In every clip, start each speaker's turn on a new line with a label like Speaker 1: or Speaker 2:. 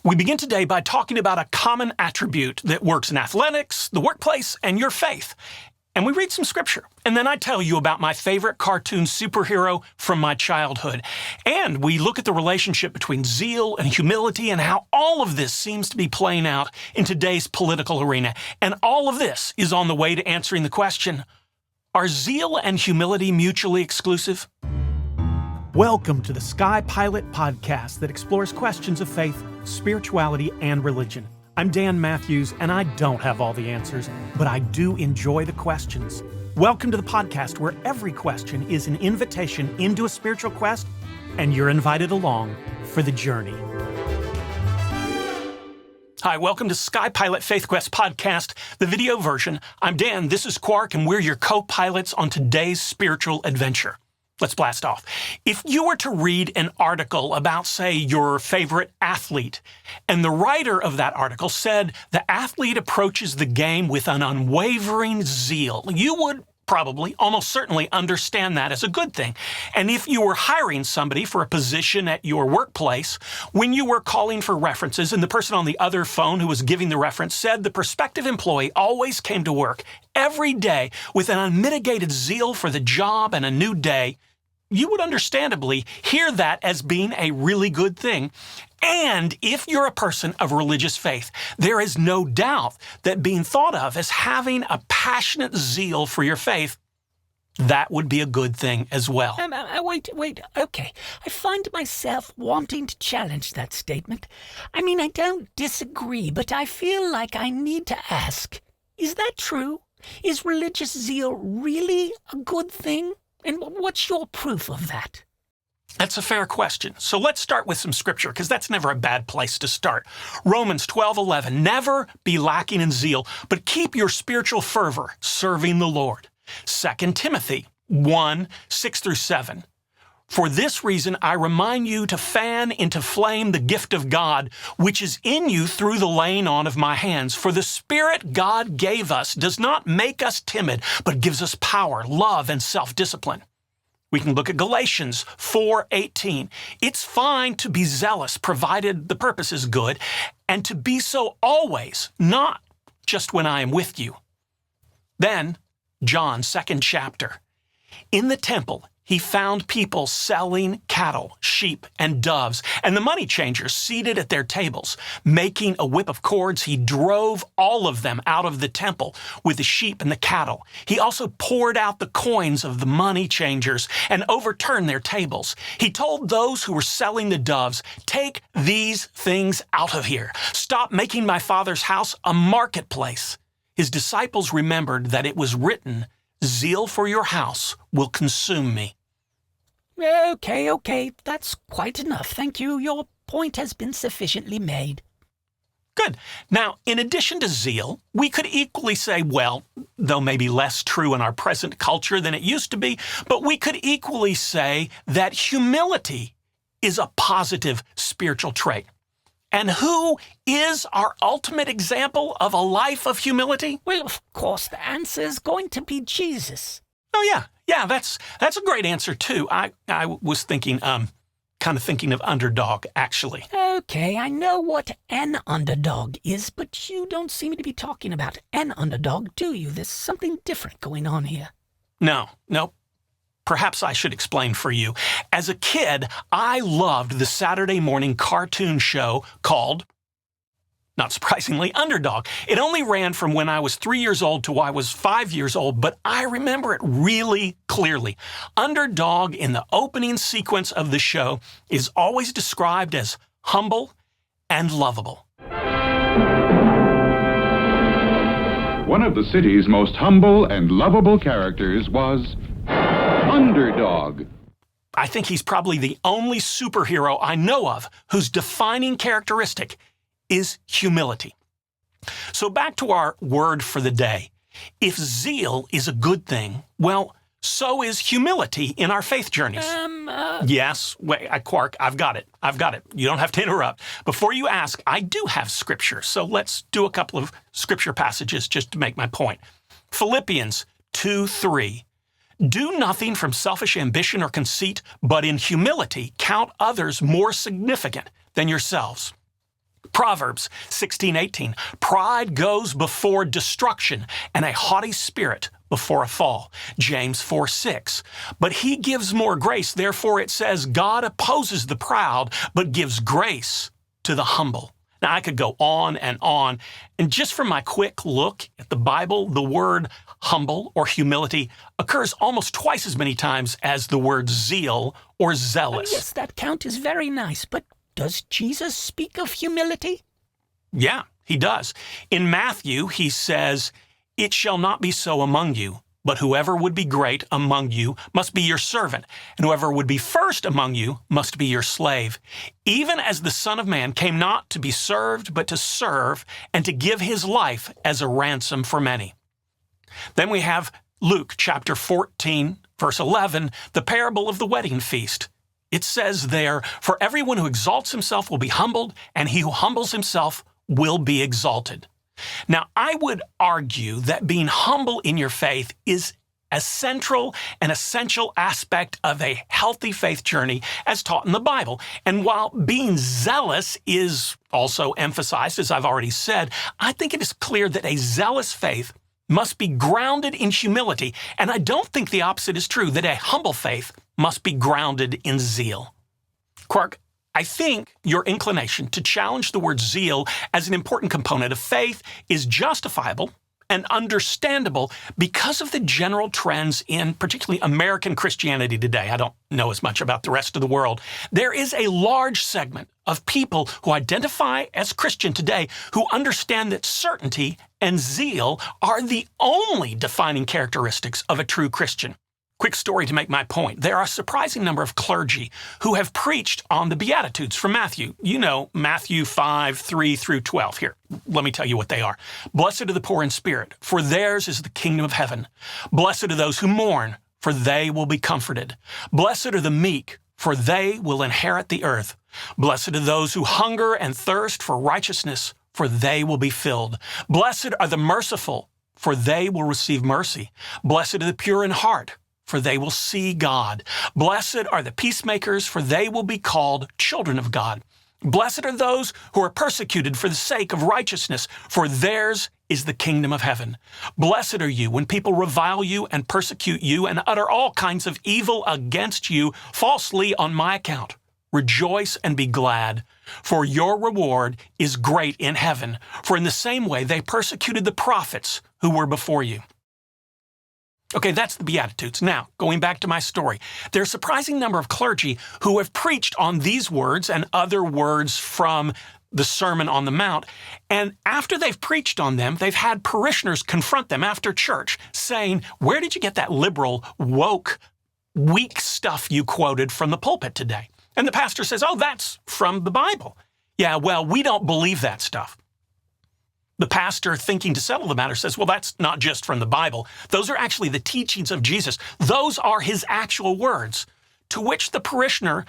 Speaker 1: We begin today by talking about a common attribute that works in athletics, the workplace, and your faith. And we read some scripture. And then I tell you about my favorite cartoon superhero from my childhood. And we look at the relationship between zeal and humility and how all of this seems to be playing out in today's political arena. And all of this is on the way to answering the question, are zeal and humility mutually exclusive?
Speaker 2: Welcome to the Sky Pilot podcast that explores questions of faith, spirituality, and religion. I'm Dan Matthews, and I don't have all the answers, but I do enjoy the questions. Welcome to the podcast where every question is an invitation into a spiritual quest, and you're invited along for the journey.
Speaker 1: Hi, welcome to Sky Pilot Faith Quest podcast, the video version. I'm Dan, this is Quark, and we're your co-pilots on today's spiritual adventure. Let's blast off. If you were to read an article about, say, your favorite athlete, and the writer of that article said the athlete approaches the game with an unwavering zeal, you would probably, almost certainly, understand that as a good thing. And if you were hiring somebody for a position at your workplace, when you were calling for references and the person on the other phone who was giving the reference said the prospective employee always came to work every day with an unmitigated zeal for the job and a new day, you would understandably hear that as being a really good thing. And if you're a person of religious faith, there is no doubt that being thought of as having a passionate zeal for your faith, that would be a good thing as well.
Speaker 3: Wait. Okay. I find myself wanting to challenge that statement. I mean, I don't disagree, but I feel like I need to ask, is that true? Is religious zeal really a good thing? And what's your proof of that?
Speaker 1: That's a fair question. So let's start with some scripture, because that's never a bad place to start. Romans 12:11, never be lacking in zeal, but keep your spiritual fervor serving the Lord. 2 Timothy 1:6-7, for this reason I remind you to fan into flame the gift of God, which is in you through the laying on of my hands. For the Spirit God gave us does not make us timid, but gives us power, love, and self-discipline. We can look at Galatians 4:18. It's fine to be zealous, provided the purpose is good, and to be so always, not just when I am with you. Then, John, 2nd chapter. In the temple, he found people selling cattle, sheep, and doves, and the money changers seated at their tables. Making a whip of cords, he drove all of them out of the temple with the sheep and the cattle. He also poured out the coins of the money changers and overturned their tables. He told those who were selling the doves, take these things out of here. Stop making my Father's house a marketplace. His disciples remembered that it was written, zeal for your house will consume me.
Speaker 3: Okay, that's quite enough. Thank you. Your point has been sufficiently made.
Speaker 1: Good. Now, in addition to zeal, we could equally say, well, though maybe less true in our present culture than it used to be, but we could equally say that humility is a positive spiritual trait. And who is our ultimate example of a life of humility?
Speaker 3: Well, of course, the answer is going to be Jesus.
Speaker 1: Oh, yeah, that's a great answer, too. I was thinking, kind of thinking of underdog, actually.
Speaker 3: Okay, I know what an underdog is, but you don't seem to be talking about an underdog, do you? There's something different going on here.
Speaker 1: No. Perhaps I should explain for you. As a kid, I loved the Saturday morning cartoon show called, not surprisingly, Underdog. It only ran from when I was 3 years old to I was 5 years old, but I remember it really clearly. Underdog in the opening sequence of the show is always described as humble and lovable.
Speaker 4: One of the city's most humble and lovable characters was Underdog.
Speaker 1: I think he's probably the only superhero I know of whose defining characteristic is humility. So back to our word for the day. If zeal is a good thing, well, so is humility in our faith journeys. Yes, wait, Quark, I've got it. You don't have to interrupt. Before you ask, I do have scripture, so let's do a couple of scripture passages just to make my point. Philippians 2:3. Do nothing from selfish ambition or conceit, but in humility count others more significant than yourselves. Proverbs 16:18, pride goes before destruction, and a haughty spirit before a fall. James 4:6, but he gives more grace. Therefore it says, God opposes the proud, but gives grace to the humble. Now I could go on. And just from my quick look at the Bible, the word humble or humility occurs almost twice as many times as the word zeal or zealous.
Speaker 3: Yes, that count is very nice, but does Jesus speak of humility?
Speaker 1: Yeah, he does. In Matthew, he says, it shall not be so among you, but whoever would be great among you must be your servant, and whoever would be first among you must be your slave. Even as the Son of Man came not to be served, but to serve, and to give his life as a ransom for many. Then we have Luke chapter 14, verse 11, the parable of the wedding feast. It says there, for everyone who exalts himself will be humbled, and he who humbles himself will be exalted. Now, I would argue that being humble in your faith is a central and essential aspect of a healthy faith journey as taught in the Bible. And while being zealous is also emphasized, as I've already said, I think it is clear that a zealous faith must be grounded in humility. And I don't think the opposite is true, that a humble faith must be grounded in zeal. Quark, I think your inclination to challenge the word zeal as an important component of faith is justifiable and understandable because of the general trends in particularly American Christianity today. I don't know as much about the rest of the world. There is a large segment of people who identify as Christian today who understand that certainty and zeal are the only defining characteristics of a true Christian. Quick story to make my point. There are a surprising number of clergy who have preached on the Beatitudes from Matthew. You know, Matthew 5, 3 through 12. Here, let me tell you what they are. Blessed are the poor in spirit, for theirs is the kingdom of heaven. Blessed are those who mourn, for they will be comforted. Blessed are the meek, for they will inherit the earth. Blessed are those who hunger and thirst for righteousness, for they will be filled. Blessed are the merciful, for they will receive mercy. Blessed are the pure in heart, for they will see God. Blessed are the peacemakers, for they will be called children of God. Blessed are those who are persecuted for the sake of righteousness, for theirs is the kingdom of heaven. Blessed are you when people revile you and persecute you and utter all kinds of evil against you falsely on my account. Rejoice and be glad, for your reward is great in heaven. For in the same way they persecuted the prophets who were before you. Okay, that's the Beatitudes. Now, going back to my story, there's a surprising number of clergy who have preached on these words and other words from the Sermon on the Mount, and after they've preached on them, they've had parishioners confront them after church, saying, where did you get that liberal, woke, weak stuff you quoted from the pulpit today? And the pastor says, oh, that's from the Bible. Yeah, well, we don't believe that stuff. The pastor, thinking to settle the matter, says, well, that's not just from the Bible. Those are actually the teachings of Jesus. Those are his actual words, to which the parishioner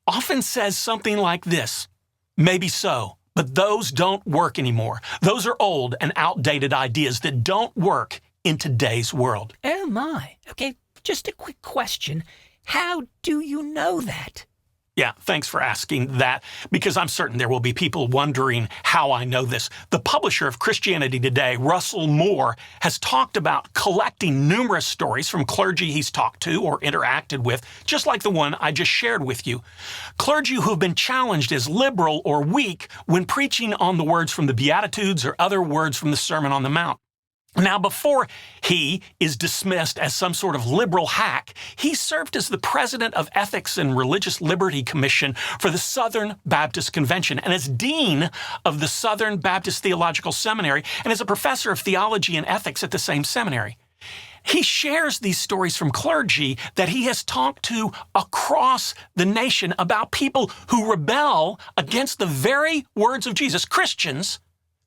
Speaker 1: often says something like this, maybe so, but those don't work anymore. Those are old and outdated ideas that don't work in today's world.
Speaker 3: Oh my. Okay, just a quick question. How do you know that?
Speaker 1: Yeah, thanks for asking that, because I'm certain there will be people wondering how I know this. The publisher of Christianity Today, Russell Moore, has talked about collecting numerous stories from clergy he's talked to or interacted with, just like the one I just shared with you. Clergy who have been challenged as liberal or weak when preaching on the words from the Beatitudes or other words from the Sermon on the Mount. Now, before he is dismissed as some sort of liberal hack, he served as the president of Ethics and Religious Liberty Commission for the Southern Baptist Convention and as dean of the Southern Baptist Theological Seminary and as a professor of theology and ethics at the same seminary. He shares these stories from clergy that he has talked to across the nation about people who rebel against the very words of Jesus, Christians,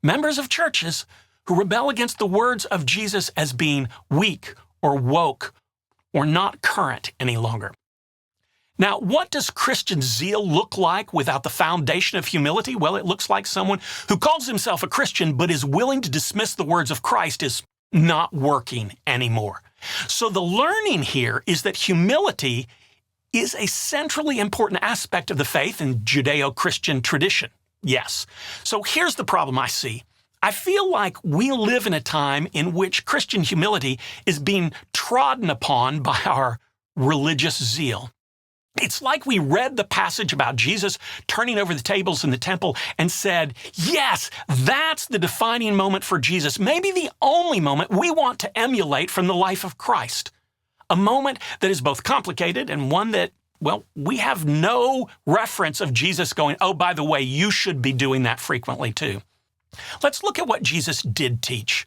Speaker 1: members of churches, who rebel against the words of Jesus as being weak or woke or not current any longer. Now, what does Christian zeal look like without the foundation of humility? Well, it looks like someone who calls himself a Christian but is willing to dismiss the words of Christ as not working anymore. So the learning here is that humility is a centrally important aspect of the faith and Judeo-Christian tradition. Yes. So here's the problem I see. I feel like we live in a time in which Christian humility is being trodden upon by our religious zeal. It's like we read the passage about Jesus turning over the tables in the temple and said, yes, that's the defining moment for Jesus, maybe the only moment we want to emulate from the life of Christ. A moment that is both complicated and one that, well, we have no reference of Jesus going, oh, by the way, you should be doing that frequently too. Let's look at what Jesus did teach.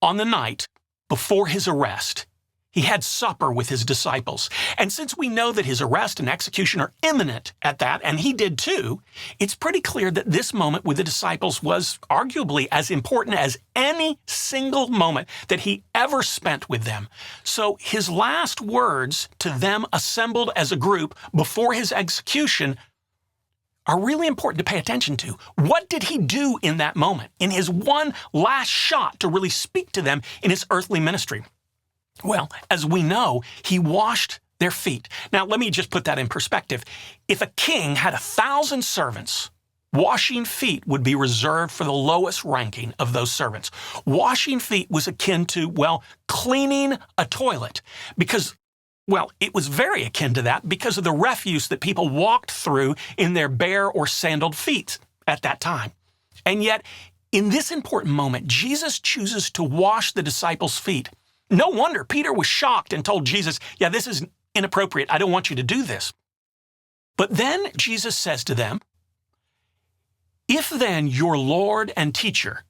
Speaker 1: On the night before his arrest, he had supper with his disciples. And since we know that his arrest and execution are imminent at that, and he did too, it's pretty clear that this moment with the disciples was arguably as important as any single moment that he ever spent with them. So his last words to them assembled as a group before his execution are really important to pay attention to. What did he do in that moment, in his one last shot to really speak to them in his earthly ministry? Well, as we know, he washed their feet. Now, let me just put that in perspective. If a king had 1,000 servants, washing feet would be reserved for the lowest ranking of those servants. Washing feet was akin to, well, cleaning a toilet because, well, it was very akin to that because of the refuse that people walked through in their bare or sandaled feet at that time. And yet, in this important moment, Jesus chooses to wash the disciples' feet. No wonder Peter was shocked and told Jesus, yeah, this is inappropriate. I don't want you to do this. But then Jesus says to them, if then your Lord and teacher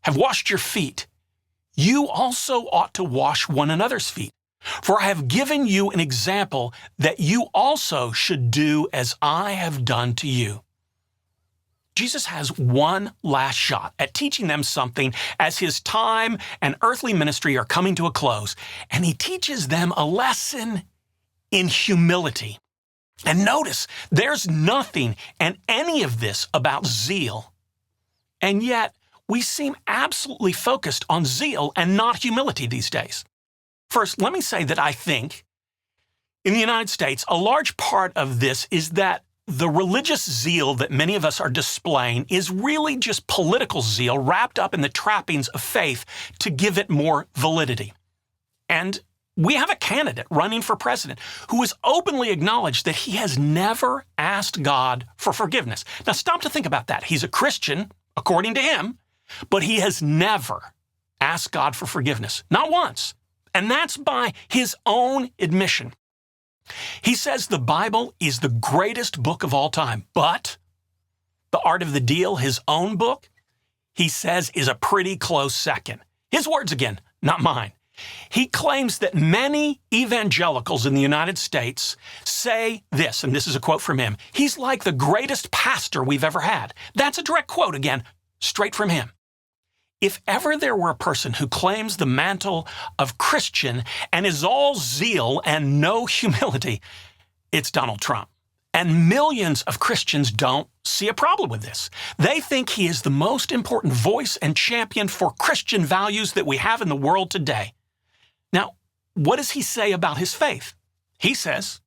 Speaker 1: have washed your feet, you also ought to wash one another's feet. For I have given you an example that you also should do as I have done to you. Jesus has one last shot at teaching them something as his time and earthly ministry are coming to a close, and he teaches them a lesson in humility. And notice, there's nothing in any of this about zeal. And yet, we seem absolutely focused on zeal and not humility these days. First, let me say that I think in the United States, a large part of this is that the religious zeal that many of us are displaying is really just political zeal wrapped up in the trappings of faith to give it more validity. And we have a candidate running for president who has openly acknowledged that he has never asked God for forgiveness. Now stop to think about that. He's a Christian, according to him, but he has never asked God for forgiveness. Not once. And that's by his own admission. He says the Bible is the greatest book of all time, but The Art of the Deal, his own book, he says is a pretty close second. His words again, not mine. He claims that many evangelicals in the United States say this, and this is a quote from him, he's like the greatest pastor we've ever had. That's a direct quote again, straight from him. If ever there were a person who claims the mantle of Christian and is all zeal and no humility, it's Donald Trump. And millions of Christians don't see a problem with this. They think he is the most important voice and champion for Christian values that we have in the world today. Now, what does he say about his faith? He says,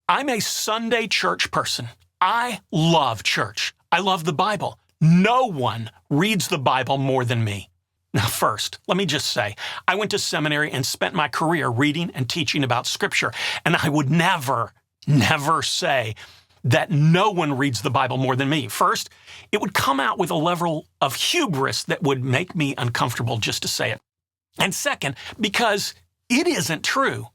Speaker 1: I'm a Sunday church person. I love church. I love the Bible. No one reads the Bible more than me. Now, first, let me just say, I went to seminary and spent my career reading and teaching about Scripture, and I would never say that no one reads the Bible more than me. First, it would come out with a level of hubris that would make me uncomfortable just to say it. And second, because it isn't true.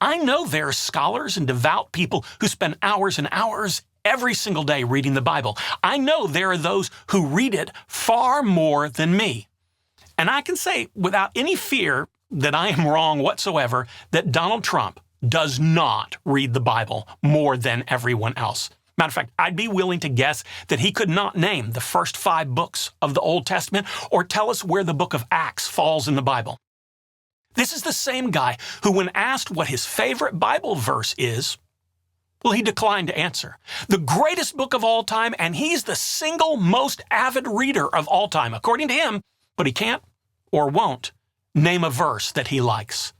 Speaker 1: I know there are scholars and devout people who spend hours and hours every single day reading the Bible. I know there are those who read it far more than me. And I can say without any fear that I am wrong whatsoever that Donald Trump does not read the Bible more than everyone else. Matter of fact, I'd be willing to guess that he could not name the first 5 books of the Old Testament or tell us where the book of Acts falls in the Bible. This is the same guy who, when asked what his favorite Bible verse is, well, he declined to answer. The greatest book of all time, and he's the single most avid reader of all time, according to him, but he can't or won't name a verse that he likes.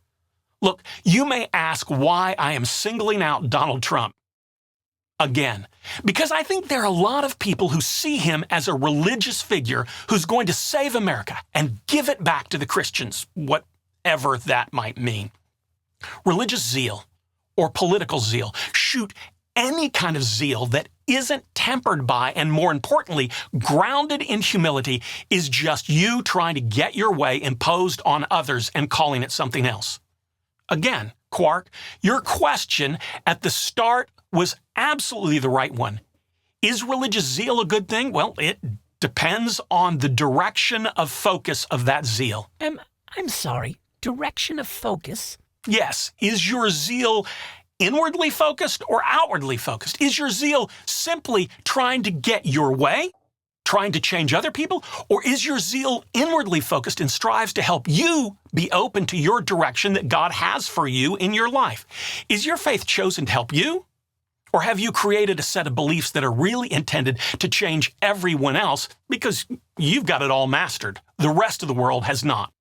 Speaker 1: Look, you may ask why I am singling out Donald Trump. again, because I think there are a lot of people who see him as a religious figure who's going to save America and give it back to the Christians, whatever that might mean. Religious zeal or political zeal, shoot, any kind of zeal that isn't tempered by, and more importantly, grounded in humility, is just you trying to get your way imposed on others and calling it something else. Again, Quark, your question at the start was absolutely the right one. Is religious zeal a good thing? Well, it depends on the direction of focus of that zeal.
Speaker 3: I'm sorry, direction of focus?
Speaker 1: Yes. Is your zeal inwardly focused or outwardly focused? Is your zeal simply trying to get your way, trying to change other people? Or is your zeal inwardly focused and strives to help you be open to your direction that God has for you in your life? Is your faith chosen to help you? Or have you created a set of beliefs that are really intended to change everyone else because you've got it all mastered? The rest of the world has not.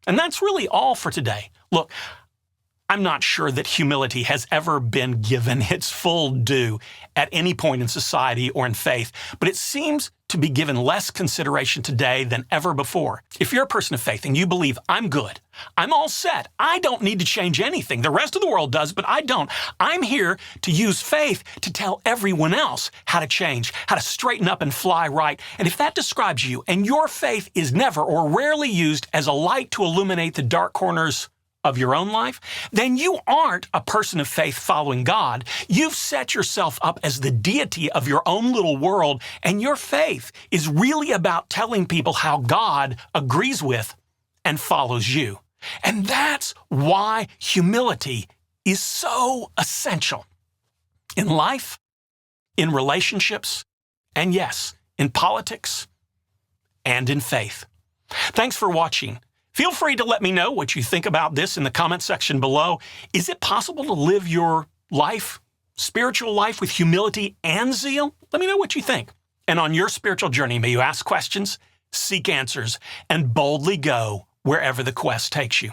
Speaker 1: And that's really all for today. Look, I'm not sure that humility has ever been given its full due at any point in society or in faith, but it seems to be given less consideration today than ever before. If you're a person of faith and you believe, I'm good, I'm all set, I don't need to change anything, the rest of the world does, but I don't. I'm here to use faith to tell everyone else how to change, how to straighten up and fly right. And if that describes you and your faith is never or rarely used as a light to illuminate the dark corners of your own life, then you aren't a person of faith following God. You've set yourself up as the deity of your own little world, and your faith is really about telling people how God agrees with and follows you. And that's why humility is so essential in life, in relationships, and yes, in politics and in faith. Thanks for watching. Feel free to let me know what you think about this in the comment section below. Is it possible to live your life, spiritual life, with humility and zeal? Let me know what you think. And on your spiritual journey, may you ask questions, seek answers, and boldly go wherever the quest takes you.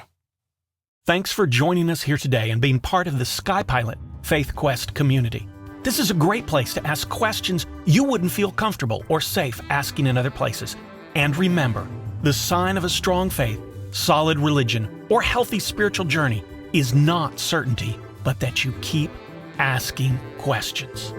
Speaker 2: Thanks for joining us here today and being part of the Sky Pilot Faith Quest community. This is a great place to ask questions you wouldn't feel comfortable or safe asking in other places. And remember, the sign of a strong faith, solid religion, or healthy spiritual journey is not certainty, but that you keep asking questions.